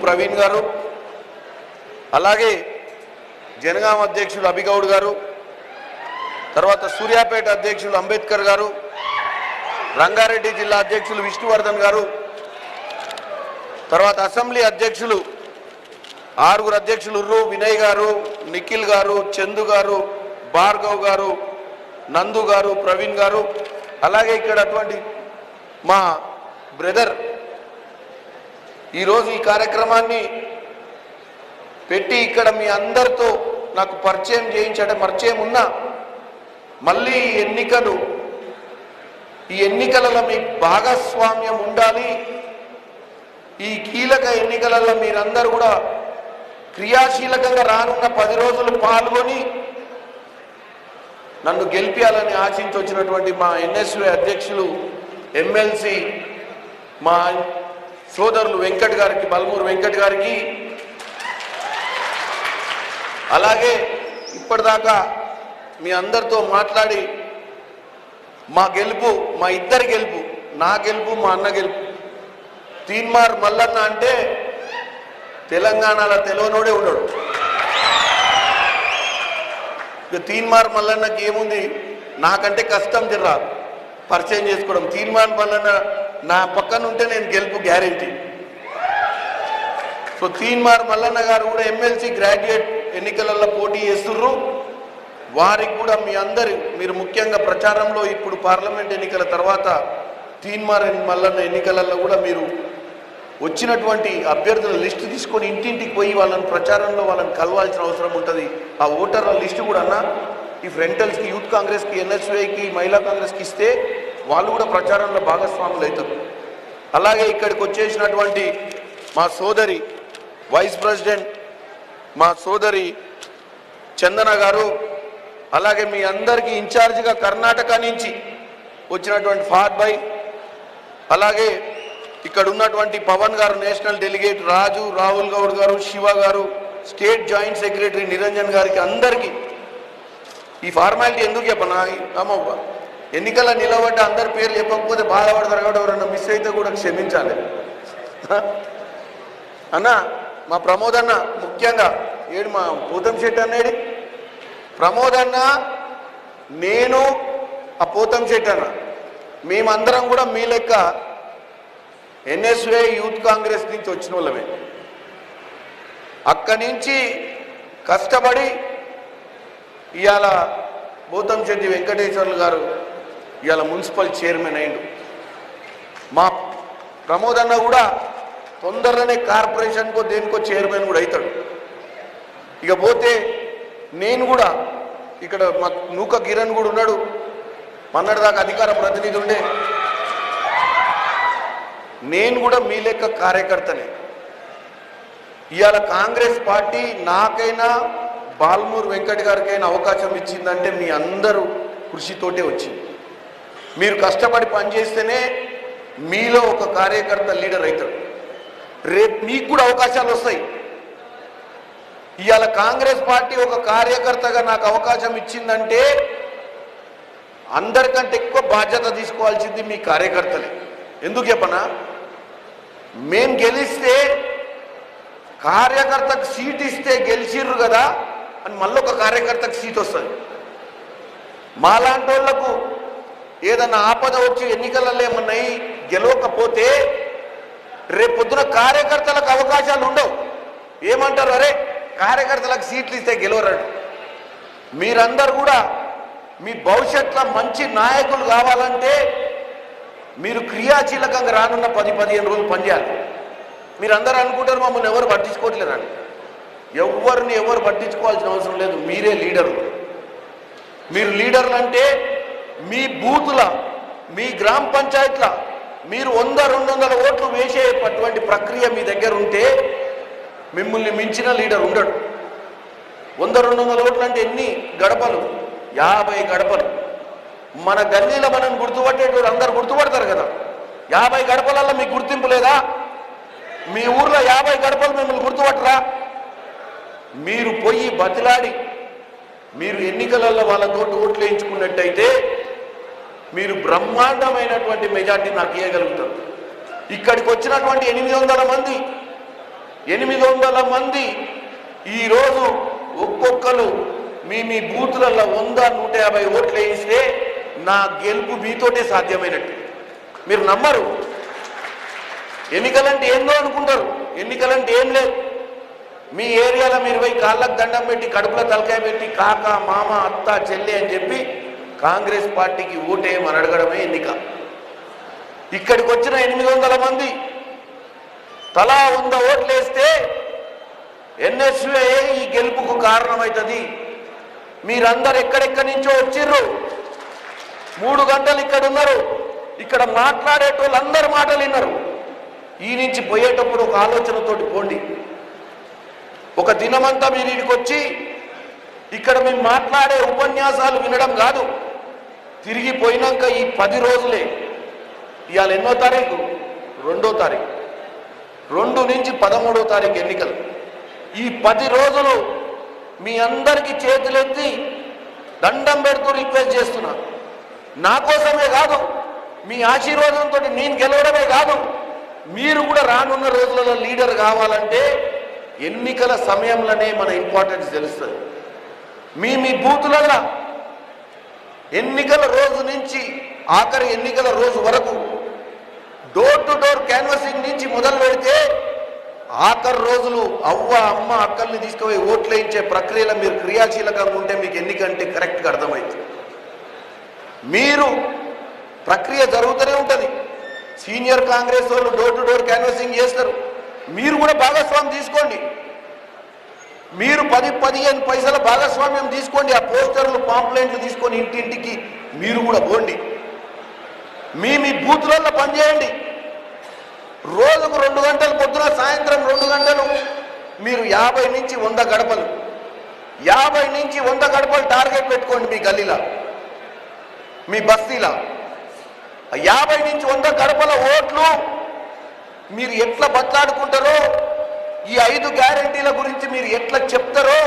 ప్రవీణ్ గారు, అలాగే జనగామ అధ్యక్షులు అభిగౌడ్ గారు, తర్వాత సూర్యాపేట అధ్యక్షులు అంబేద్కర్ గారు, రంగారెడ్డి జిల్లా అధ్యక్షులు విష్ణువర్ధన్ గారు, తర్వాత అసెంబ్లీ అధ్యక్షులు 6 అధ్యక్షులు వినయ్ గారు, నిఖిల్ గారు, చందు గారు, భార్గవ్ గారు, నందు గారు, ప్రవీణ్ గారు, అలాగే ఇక్కడ అటువంటి మా బ్రదర్ ఈరోజు ఈ కార్యక్రమాన్ని పెట్టి ఇక్కడ మీ అందరితో నాకు పరిచయం చేయించడం, పరిచయం ఉన్నా మళ్ళీ ఈ ఎన్నికలలో మీకు భాగస్వామ్యం ఉండాలి. ఈ కీలక ఎన్నికలలో మీరందరూ కూడా క్రియాశీలకంగా రానున్న 10 రోజులు పాల్గొని నన్ను గెలిపించాలని ఆశించి వచ్చినటువంటి మా ఎన్ఎస్వే అధ్యక్షులు ఎమ్మెల్సీ మా సోదరులు వెంకట్ గారికి, బల్మూరు వెంకట్ గారికి, అలాగే ఇప్పటిదాకా మీ అందరితో మాట్లాడి మా గెలుపు, మా ఇద్దరి గెలుపు, నా గెలుపు, మా అన్న గెలుపు. తీన్మార్ మల్లన్న అంటే తెలంగాణలో తెలియనోడే ఉన్నాడు. ఇక తీన్మార్ మల్లన్నకి ఏముంది, నాకంటే కష్టం జర్రా పరిచయం చేసుకోవడం. తీన్మార్ మల్లన్న నా పక్కన ఉంటే నేను గెలుపు గ్యారెంటీ. సో తీన్మార్ మల్లన్న గారు కూడా ఎమ్మెల్సీ గ్రాడ్యుయేట్ ఎన్నికలలో పోటీ చేస్తుర్రు. వారికి కూడా మీరు ముఖ్యంగా ప్రచారంలో ఇప్పుడు పార్లమెంట్ ఎన్నికల తర్వాత తీన్మార్ మల్లన్న ఎన్నికలలో కూడా మీరు వచ్చినటువంటి అభ్యర్థుల లిస్టు తీసుకొని ఇంటింటికి పోయి వాళ్ళని ప్రచారంలో వాళ్ళని కలవాల్సిన అవసరం ఉంటుంది. ఆ ఓటర్ల లిస్టు కూడా ఈ ఫ్రంటల్స్కి, యూత్ కాంగ్రెస్కి, ఎన్ఎస్వైకి, మహిళా కాంగ్రెస్కి ఇస్తే వాళ్ళు కూడా ప్రచారంలో భాగస్వాములు అవుతారు. అలాగే ఇక్కడికి వచ్చేసినటువంటి మా సోదరి వైస్ ప్రెసిడెంట్ మా సోదరి చందన గారు, అలాగే మీ అందరికీ ఇన్ఛార్జిగా కర్ణాటక నుంచి వచ్చినటువంటి ఫాద్ భాయ్, అలాగే ఇక్కడ ఉన్నటువంటి పవన్ గారు నేషనల్ డెలిగేట్, రాజు, రాహుల్ గౌడ్ గారు, శివ గారు, స్టేట్ జాయింట్ సెక్రటరీ నిరంజన్ గారికి, అందరికీ ఈ ఫార్మాలిటీ ఎందుకు చెప్పనా, అమ్మవ్వ ఎన్నికల నిలబడ్డ అందరి పేర్లు చెప్పకపోతే బాధపడతారు కాబట్టి ఎవరన్నా మిస్ అయితే కూడా క్షమించాలి అన్న. మా ప్రమోద్ అన్న ముఖ్యంగా మా పోతం శెట్టి అన్నాడు, ప్రమోద్ అన్న, నేను ఆ పోతం శెట్టి అన్న, మేమందరం కూడా మీ లెక్క ఎన్ఎస్వే యూత్ కాంగ్రెస్ నుంచి వచ్చిన వాళ్ళమే. అక్కడి నుంచి కష్టపడి ఇవాళ పోతం శెట్టి వెంకటేశ్వర్లు గారు ఇవాళ మున్సిపల్ చైర్మన్ అయిండు. మా ప్రమోద్ అన్న కూడా తొందరలోనే కార్పొరేషన్కో దేనికో చైర్మన్ కూడా అవుతాడు. ఇకపోతే నేను కూడా ఇక్కడ మా నూక కిరణ్ కూడా ఉన్నాడు, మొన్నటిదాకా అధికార ప్రతినిధి ఉండే. నేను కూడా మీ లెక్క కార్యకర్తనే. ఇవాళ కాంగ్రెస్ పార్టీ నాకైనా బాల్మూరు వెంకట్ గారికైనా అవకాశం ఇచ్చిందంటే మీ అందరూ కృషితోటే వచ్చింది. మీరు కష్టపడి పనిచేస్తేనే మీలో ఒక కార్యకర్త లీడర్ అవుతాడు. రేపు మీకు కూడా అవకాశాలు వస్తాయి. ఇవాళ కాంగ్రెస్ పార్టీ ఒక కార్యకర్తగా నాకు అవకాశం ఇచ్చిందంటే అందరికంటే ఎక్కువ బాధ్యత తీసుకోవాల్సింది మీ కార్యకర్తలే. ఎందుకు చెప్పనా, మేం గెలిస్తే కార్యకర్తకు సీట్ ఇస్తే గెలిచిర్రు కదా అని మళ్ళీ ఒక కార్యకర్తకు సీట్ వస్తుంది. మాలాంటి వాళ్లకు ఏదన్నా ఆపద వచ్చి ఎన్నికలలో ఏమన్నా గెలవకపోతే రేపొద్దున కార్యకర్తలకు అవకాశాలు ఉండవు. ఏమంటారు, అరే కార్యకర్తలకు సీట్లు ఇస్తే గెలవరండి. మీరందరూ కూడా మీ భవిష్యత్తులో మంచి నాయకులు కావాలంటే మీరు క్రియాశీలకంగా రానున్న 10-15 రోజులు పనిచేయాలి. మీరందరూ అనుకుంటారు మమ్మల్ని ఎవరు పట్టించుకోవట్లేదండి. ఎవరు పట్టించుకోవాల్సిన అవసరం లేదు. మీరే లీడర్లు. మీరు లీడర్లు అంటే మీ బూతుల, మీ గ్రామ పంచాయతీల మీరు 100-200 ఓట్లు వేసేటటువంటి ప్రక్రియ మీ దగ్గర ఉంటే మిమ్మల్ని మించిన లీడర్ ఉండడు. 100-200 ఓట్లు అంటే ఎన్ని గడపలు? 50 గడపలు. మన గల్లీలో మనం గుర్తుపట్టేటోడు అందరు గుర్తుపడతారు కదా. 50 గడపలలో మీకు గుర్తింపు లేదా? మీ ఊర్లో 50 గడపలు మిమ్మల్ని గుర్తుపట్టరా? మీరు పోయి బతిలాడి మీరు ఎన్నికలలో వాళ్ళతో ఓట్లు వేయించుకున్నట్టయితే మీరు బ్రహ్మాండమైనటువంటి మెజార్టీ నాకు ఇవ్వగలుగుతారు. ఇక్కడికి వచ్చినటువంటి 800 మంది 800 మంది ఈరోజు ఒక్కొక్కరు మీ బూతులలో 100 150 ఓట్లు వేయిస్తే నా గెలుపు మీతోటే సాధ్యమైనట్టు. మీరు నమ్మరు. ఎన్నికలంటే ఏందో అనుకుంటారు. ఎన్నికలంటే ఏం లేదు. మీ ఏరియాలో మీరు పోయి కాళ్ళకు దండం పెట్టి కడుపులో తలకాయ పెట్టి కాక మామ అత్త చెల్లి అని చెప్పి కాంగ్రెస్ పార్టీకి ఓటేయమని అడగడమే ఎన్నిక. ఇక్కడికి వచ్చిన 800 మంది తలా 100 ఓట్లు వేస్తే ఎన్ఎస్ఏ ఈ గెలుపుకు కారణమవుతుంది. మీరందరు ఎక్కడెక్కడి నుంచో వచ్చిర్రు, 3 గంటలు ఇక్కడ ఉన్నారు. ఇక్కడ మాట్లాడేటోళ్ళు అందరు మాటలు విన్నారు. ఈ నుంచి పోయేటప్పుడు ఒక ఆలోచనతోటి పోండి. ఒక దినమంతా మీరు ఇంటికి వచ్చి ఇక్కడ మేము మాట్లాడే ఉపన్యాసాలు వినడం కాదు. తిరిగి పోయినాక ఈ 10 రోజులే, ఇవాళ ఎన్నో తారీఖు, 2వ తారీఖు, 2 నుంచి 13వ తారీఖు ఎన్నికలు. ఈ 10 రోజులు మీ అందరికీ చేతులెత్తి దండం పెడుతూ రిక్వెస్ట్ చేస్తున్నా. నా కోసమే కాదు, మీ ఆశీర్వాదంతో నేను గెలవడమే కాదు, మీరు కూడా రానున్న రోజులలో లీడర్ కావాలంటే ఎన్నికల సమయంలోనే మన ఇంపార్టెన్స్ తెలుస్తుంది. మీ బూతులలో ఎన్నికల రోజు నుంచి ఆఖరి ఎన్నికల రోజు వరకు డోర్ టు డోర్ క్యాన్వసింగ్ నుంచి మొదలు పెడితే ఆఖరి రోజులు అవ్వ అమ్మ అక్కల్ని తీసుకుపోయి ఓట్లు వేయించే ప్రక్రియలో మీరు క్రియాశీలకంగా ఉంటే మీకు ఎన్నికంటే కరెక్ట్గా అర్థమవుతుంది. మీరు ప్రక్రియ జరుగుతూనే ఉంటుంది. సీనియర్ కాంగ్రెస్ వాళ్ళు డోర్ టు డోర్ క్యాన్వసింగ్ చేస్తారు. మీరు కూడా భాగస్వామ్యం తీసుకోండి. మీరు 10-15 పైసల భాగస్వామ్యం తీసుకోండి. ఆ పోస్టర్లు పాంప్లెంట్లు తీసుకొని ఇంటింటికి మీరు కూడా పోండి. మీ బూతులలో పనిచేయండి. రోజుకు 2 గంటలు, పొద్దున సాయంత్రం 2 గంటలు మీరు 50 నుంచి 100 గడపలు, 50 నుంచి 100 గడపలు టార్గెట్ పెట్టుకోండి. మీ గల్లీలా, మీ బస్తీలా 50 నుంచి 100 గడపల ఓట్లు మీరు ఎట్లా బట్లాడుకుంటారో, ఈ 5 గ్యారెంటీల గురించి మీరు ఎట్లా చెప్తారో,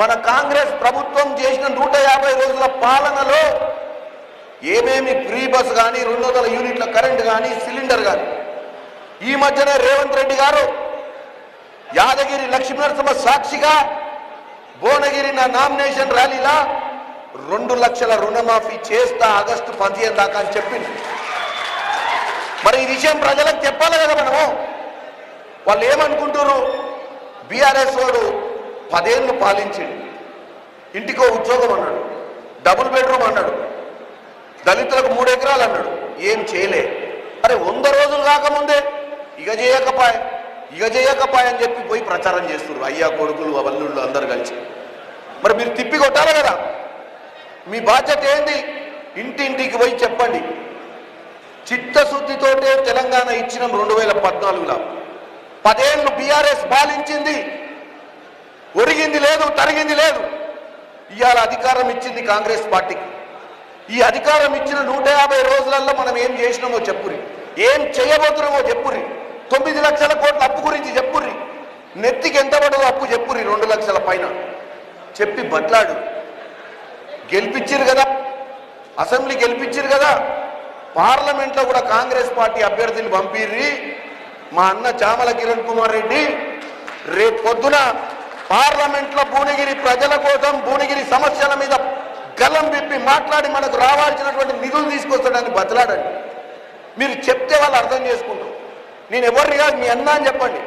మన కాంగ్రెస్ ప్రభుత్వం చేసిన 150 రోజుల పాలనలో ఏమేమి ఫ్రీ బస్ కానీ, 200 యూనిట్ల కరెంట్ కానీ, సిలిండర్ కానీ, ఈ మధ్యనే రేవంత్ రెడ్డి గారు యాదగిరి లక్ష్మీనరసింహ సాక్షిగా భువనగిరి నా నామినేషన్ ర్యాలీలా 2 లక్షల రుణమాఫీ చేస్తా ఆగస్టు 15 దాకా అని చెప్పింది. మరి ఈ విషయం ప్రజలకు చెప్పాలి కదా మనము. వాళ్ళు ఏమనుకుంటారు? బీఆర్ఎస్ వాడు 10 ఏళ్ళు పాలించిండు, ఇంటికో ఉద్యోగం అన్నాడు, డబుల్ బెడ్రూమ్ అన్నాడు, దళితులకు 3 ఎకరాలు అన్నాడు, ఏం చేయలే. అరే 100 రోజులు కాకముందే ఇక చేయకపాయ అని చెప్పి పోయి ప్రచారం చేస్తున్నారు అయ్యా కొడుకులు వల్లుళ్ళు అందరు కలిసి. మరి మీరు తిప్పి కొట్టాలి కదా. మీ బాధ్యత ఏంది? ఇంటింటికి పోయి చెప్పండి. చిత్తశుద్ధితోటే తెలంగాణ ఇచ్చిన 2014లో 10 ఏళ్ళు బీఆర్ఎస్ పాలించింది, ఒరిగింది లేదు, తరిగింది లేదు. ఇవాళ అధికారం ఇచ్చింది కాంగ్రెస్ పార్టీకి. ఈ అధికారం ఇచ్చిన 150 రోజులలో మనం ఏం చేసినామో చెప్పురి, ఏం చేయబోతున్నామో చెప్పురి, 9 లక్షల కోట్ల అప్పు గురించి చెప్పుర్రి, నెత్తికి ఎంత పడదో అప్పు చెప్పుర్రి, 2 లక్షల పైన చెప్పి బట్లాడు. గెలిపించారు కదా, అసెంబ్లీ గెలిపించారు కదా, పార్లమెంట్లో కూడా కాంగ్రెస్ పార్టీ అభ్యర్థులు పంపిర్రి. మా అన్న చామల కిరణ్ కుమార్ రెడ్డి రేపు పొద్దున పార్లమెంట్లో భువనగిరి ప్రజల కోసం, భువనగిరి సమస్యల మీద గలం విప్పి మాట్లాడి మనకు రావాల్సినటువంటి నిధులు తీసుకొస్తాడని బతలాడండి. మీరు చెప్తే వాళ్ళు అర్థం చేసుకుంటారు. నేను ఎవరిని కాదు, మీ అన్న అని చెప్పండి.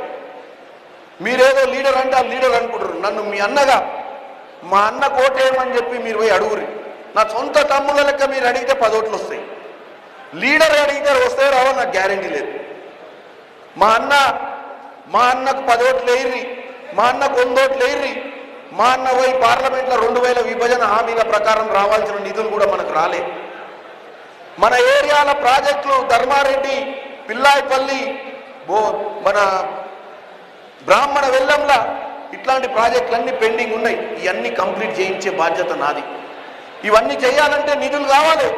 మీరేదో లీడర్ అంటే ఆ లీడర్ అనుకుంటారు. నన్ను మీ అన్నగా, మా అన్న కోటేయమని చెప్పి మీరు పోయి అడుగురి. నా సొంత తమ్ముళ్ళ లెక్క మీరు అడిగితే 10 ఓట్లు వస్తాయి. లీడర్ అడిగితే వస్తాయో రావో నాకు గ్యారెంటీ లేదు. మా అన్నకు 10 ఓట్లు వేయర్రి, మా అన్నకు 100 ఓట్లు వేయర్రి. మా అన్న పోయి పార్లమెంట్లో 2000 విభజన హామీల ప్రకారం రావాల్సిన నిధులు కూడా మనకు రాలే. మన ఏరియాల ప్రాజెక్టులు ధర్మారెడ్డి, పిల్లాయిపల్లి, మన బ్రాహ్మణ వెల్లంల ఇట్లాంటి ప్రాజెక్టులన్నీ పెండింగ్ ఉన్నాయి. ఇవన్నీ కంప్లీట్ చేయించే బాధ్యత నాది. ఇవన్నీ చేయాలంటే నిధులు కావాలి.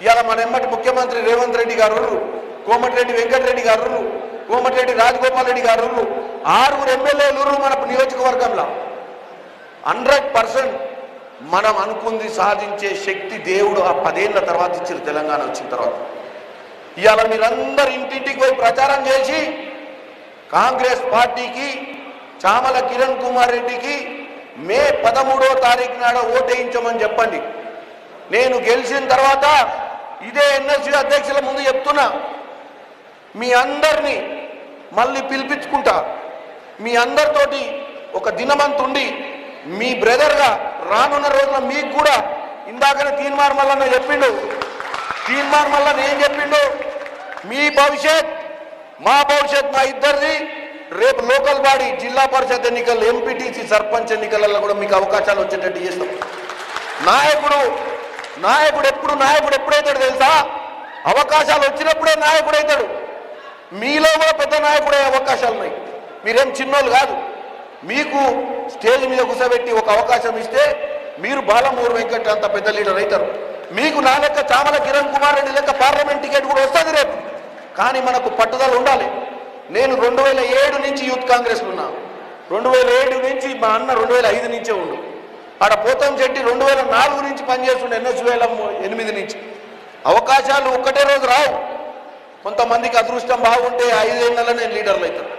ఇవాళ మన ఎమ్మటి ముఖ్యమంత్రి రేవంత్ రెడ్డి గారు, కోమటిరెడ్డి వెంకటరెడ్డి గారు, కోమటిరెడ్డి రాజగోపాల్ రెడ్డి గారు, 6 ఎమ్మెల్యేలు మన నియోజకవర్గంలో. 100% మనం అనుకుంది సాధించే శక్తి దేవుడు ఆ 10 ఏళ్ల తర్వాత ఇచ్చిన తెలంగాణ వచ్చిన తర్వాత. ఇవాళ మీరందరూ ఇంటింటికి పోయి ప్రచారం చేసి కాంగ్రెస్ పార్టీకి చామల కిరణ్ కుమార్ రెడ్డికి మే 13వ తారీఖు నాడు ఓటేయించమని చెప్పండి. నేను గెలిచిన తర్వాత ఇదే ఎన్ఎస్యు అధ్యక్షుల ముందు చెప్తున్నా, మీ అందరినీ మళ్ళీ పిలిపించుకుంటా, మీ అందరితోటి ఒక దినమంతుండి మీ బ్రదర్గా రానున్న రోజున మీకు కూడా ఇందాకనే తీన్మార్ మల్లన్న చెప్పిండు, తీన్మార్ మల్లన్న ఏం చెప్పిండు, మీ భవిష్యత్ మా భవిష్యత్ మా ఇద్దరిది. రేపు లోకల్ బాడీ జిల్లా పరిషత్ ఎన్నికలు, ఎంపీటీసీ, సర్పంచ్ ఎన్నికలలో కూడా మీకు అవకాశాలు వచ్చేటట్టు చేస్తాం. నాయకుడు ఎప్పుడైతాడు తెలుసా? అవకాశాలు వచ్చినప్పుడే నాయకుడు అవుతాడు. మీలో కూడా పెద్ద నాయకుడే అవకాశాలు ఉన్నాయి. మీరేం చిన్నోళ్ళు కాదు. మీకు స్టేజ్ మీద కూర్చోబెట్టి ఒక అవకాశం ఇస్తే మీరు బాలమూరు వెంకట అంత పెద్ద లీడర్ అవుతారు. మీకు నా లెక్క చామల కిరణ్ కుమార్ రెడ్డి లెక్క పార్లమెంట్ టికెట్ కూడా వస్తుంది రేపు. కానీ మనకు పట్టుదల ఉండాలి. నేను 2007 నుంచి యూత్ కాంగ్రెస్లో ఉన్నా. 2007 నుంచి మా అన్న 2005 నుంచే ఉండు. ఆడ పోతం చెట్టి 2004 నుంచి పనిచేస్తుండే, NS2008 నుంచి. అవకాశాలు ఒక్కటే రోజు రావు. కొంతమందికి అదృష్టం బాగుంటే 5 ఏళ్లనే లీడర్లు అవుతారు.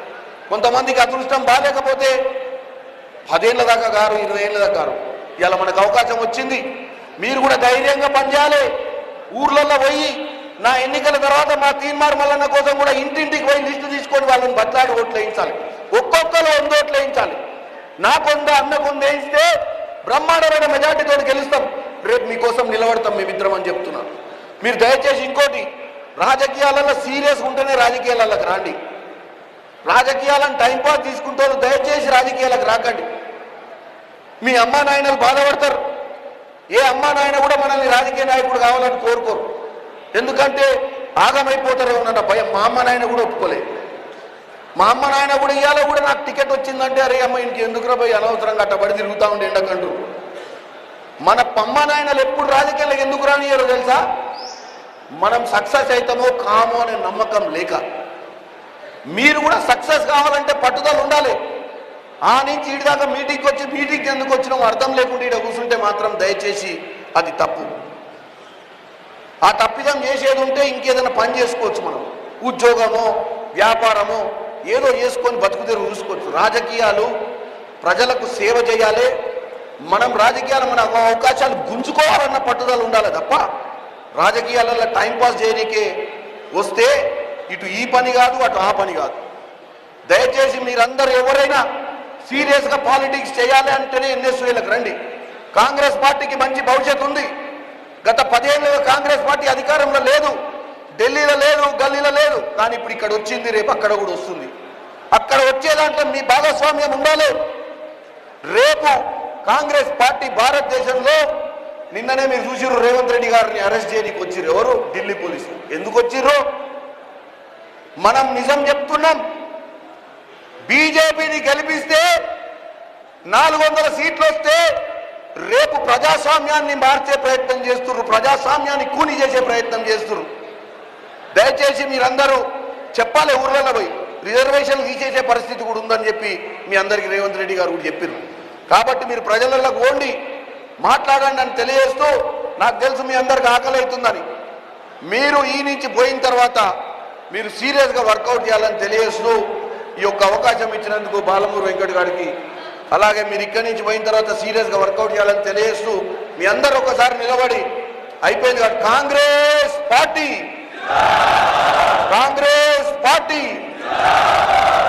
కొంతమందికి అదృష్టం బాగాలేకపోతే 10 ఏళ్ళ దాకా గారు, 20 ఏళ్ళ దాకా గారు. ఇలా మనకు అవకాశం వచ్చింది. మీరు కూడా ధైర్యంగా పనిచేయాలి. ఊర్లలో పోయి నా ఎన్నికల తర్వాత మా తీన్మార్ మల్లన్న కోసం కూడా ఇంటింటికి పోయి లిస్టు తీసుకొని వాళ్ళని బట్లాడి ఓట్లు వేయించాలి. ఒక్కొక్కరు 100 ఓట్లు వేయించాలి. నా కొంద అన్న కొంద వేయిస్తే బ్రహ్మాండమైన మెజార్టీతో గెలుస్తాం. రేపు మీకోసం నిలబడతాం మేమిద్దరం అని చెప్తున్నాను. మీరు దయచేసి ఇంకోటి, రాజకీయాలలో సీరియస్గా ఉంటేనే రాజకీయాలకు రాండి. రాజకీయాలను టైంపాస్ తీసుకుంటారు. దయచేసి రాజకీయాలకు రాకండి. మీ అమ్మా నాయనలు బాధపడతారు. ఏ అమ్మా నాయన కూడా మనల్ని రాజకీయ నాయకుడు కావాలని కోరుకోరు. ఎందుకంటే ఆగమైపోతారేమో అన్న భయం. మా అమ్మ నాయన కూడా ఒప్పుకోలేదు. మా అమ్మ నాయన కూడా ఇవాళ కూడా నాకు టికెట్ వచ్చిందంటే అరే అమ్మ ఇంటికి ఎందుకురా పోయి అనవసరంగా అట్టబడి తిరుగుతూ ఉండే ఎండకంటూ. మన అమ్మ నాయనలు ఎప్పుడు రాజకీయాలకు ఎందుకు రానియ్యారో తెలుసా? మనం సక్సెస్ అవుతామో కామో అనే నమ్మకం లేక. మీరు కూడా సక్సెస్ కావాలంటే పట్టుదల ఉండాలి. ఆ నుంచి ఇటు దాకా మీటింగ్కి ఎందుకు వచ్చినామో అర్థం లేకుండా ఇక్కడ కూర్చుంటే మాత్రం దయచేసి అది తప్పు. ఆ తప్పిదం చేసేది ఉంటే ఇంకేదైనా పని చేసుకోవచ్చు. మనం ఉద్యోగమో వ్యాపారమో ఏదో చేసుకొని బతుకుతెరువు చూసుకోవచ్చు. రాజకీయాలు ప్రజలకు సేవ చేయాలి. మనం రాజకీయాలు మన అవకాశాలు గుంజుకోవాలన్న పట్టుదల ఉండాలి తప్ప రాజకీయాలలో టైంపాస్ చేయడానికే వస్తే ఇటు ఈ పని కాదు, అటు ఆ పని కాదు. దయచేసి మీరందరూ ఎవరైనా సీరియస్గా పాలిటిక్స్ చేయాలి అంటేనే ఎన్ఎస్యూలకు రండి. కాంగ్రెస్ పార్టీకి మంచి భవిష్యత్తు ఉంది. గత 10 ఏళ్ళుగా కాంగ్రెస్ పార్టీ అధికారంలో లేదు. ఢిల్లీలో లేదు, గల్లీలో లేదు. కానీ ఇప్పుడు ఇక్కడ వచ్చింది, రేపు అక్కడ కూడా వస్తుంది. అక్కడ వచ్చేదాంట్లో మీ భాగస్వామ్యం ఉండాలి. రేపు కాంగ్రెస్ పార్టీ భారతదేశంలో నిన్ననే మీరు చూసిర్రు, రేవంత్ రెడ్డి గారిని అరెస్ట్ చేయడానికి వచ్చిర్రు. ఎవరు? ఢిల్లీ పోలీసులు. ఎందుకు వచ్చిర్రు? మనం నిజం చెప్తున్నాం. బీజేపీని గెలిపిస్తే 400 సీట్లు వస్తే రేపు ప్రజాస్వామ్యాన్ని మార్చే ప్రయత్నం చేస్తున్నారు. ప్రజాస్వామ్యాన్ని కూని చేసే ప్రయత్నం చేస్తున్నారు. దయచేసి మీరందరూ చెప్పాలి. ఊర్లలో పోయి రిజర్వేషన్లు తీసేసే పరిస్థితి కూడా ఉందని చెప్పి మీ అందరికీ రేవంత్ రెడ్డి గారు కూడా చెప్పారు. కాబట్టి మీరు ప్రజలలో ఓండి మాట్లాడండి అని తెలియజేస్తూ, నాకు తెలుసు మీ అందరికి ఆకలి అవుతుందని. మీరు ఈ నుంచి పోయిన తర్వాత మీరు సీరియస్గా వర్కౌట్ చేయాలని తెలియజేస్తూ ఈ యొక్క అవకాశం ఇచ్చినందుకు బాలమూరు వెంకట గారికి, అలాగే మీరు ఇక్కడి నుంచి పోయిన తర్వాత సీరియస్గా వర్కౌట్ చేయాలని తెలియజేస్తూ మీ అందరూ ఒకసారి నిలబడి అయిపోయింది కాదు, కాంగ్రెస్ పార్టీ, కాంగ్రెస్ పార్టీ.